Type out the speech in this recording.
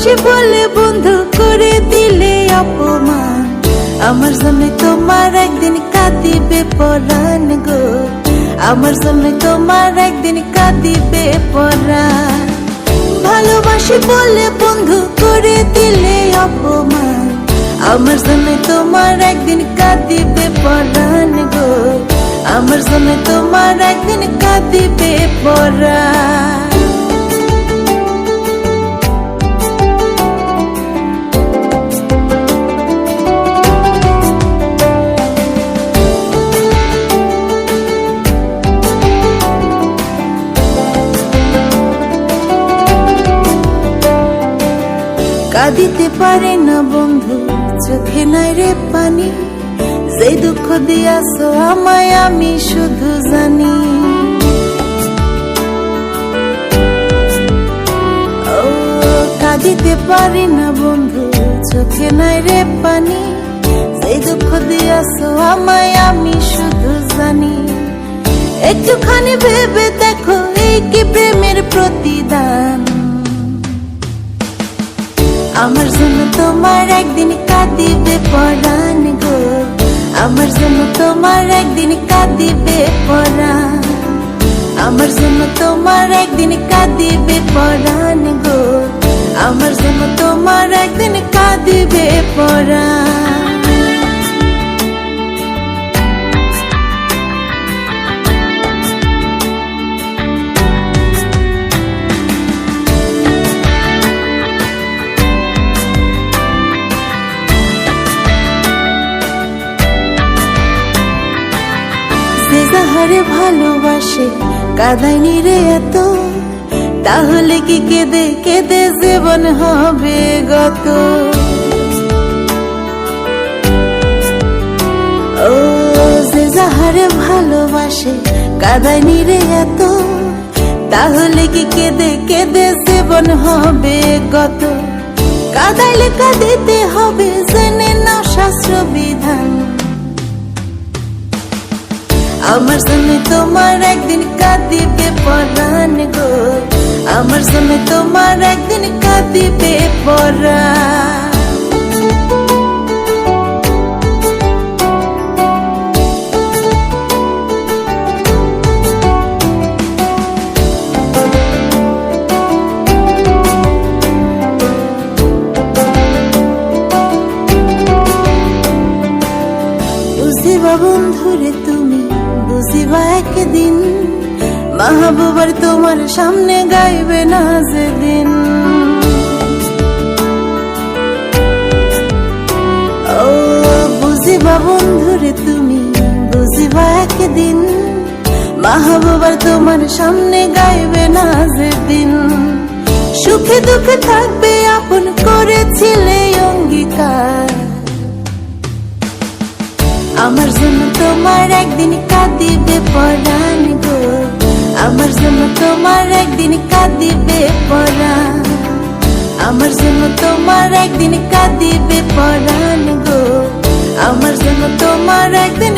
ভালোবাসি বলে বন্ধু করে দিলে অপমান, আমার জন্য তোমার একদিন কাঁদিবে পরাণ গো, আমার জন্য তোমার একদিন কাঁদিবে পরাণ। ভালোবাসি বলে বন্ধু করে দিলে অপমান, আমার জন্য তোমার একদিন কাঁদিবে পরাণ গো, আমার জন্য তোমার একদিন কাঁদিবে পরাণ। কাঁদিতে পারে না বন্ধু, চোখে নাই রে পানি, যে দুঃখ দিয়াছো আমায় আমি শুধু জানি। ও কাঁদিতে পারি না বন্ধু, চোখে নাই রে পানি, যে দুঃখ দিয়াছো আমায় আমি শুধু জানি। একটুখানি ভেবে দেখো এই কি প্রেমের প্রতিদান, আমার জন্য তোমার একদিন কাঁদিবে পরাণ গো, আমার জন্য তোমার একদিন কাঁদিবে পরাণ, আমার জন্য তোমার একদিন কাঁদিবে পরাণ গো, আমার জন্য তোমার একদিন কাঁদিবে পরাণ। যাহারে ভালোবাসে কাঁদায়নি রে এত, তাহলে কি কেঁদে কেঁদে জীবন হবে গত। ও যে যাহারে ভালোবাসে কাঁদায়নি রে এত, তাহলে কি কেঁদে কেঁদে জীবন হবে গত। কাঁদাইলে কাঁদিতে হবে জেনে নাও শাস্ত্র বিধান, আমার জন্য তোমার একদিন কাঁদিবে পরাণ গো, আমার জন্য তোমার একদিন কাঁদিবে পরাণ। বুঝিবা বন্ধুরে তুমি, বুঝিবা একদিন, মাহবুবার তোমার সামনে গাইবে না যেদিন। ও বুঝিবা বন্ধুরে তুমি, বুঝিবা একদিন, মাহবুবার তোমার সামনে গাইবে না যেদিন। সুখে দুঃখে থাকবে আপন করেছিলে অঙ্গীকার, আমার জন্য তোমার একদিন কাঁদিবে পরাণ গো, আমার জন্য তোমার একদিন কাঁদিবে পরাণ, আমার জন্য তোমার একদিন কাঁদিবে পরাণ গো, আমার জন্য তোমার একদিন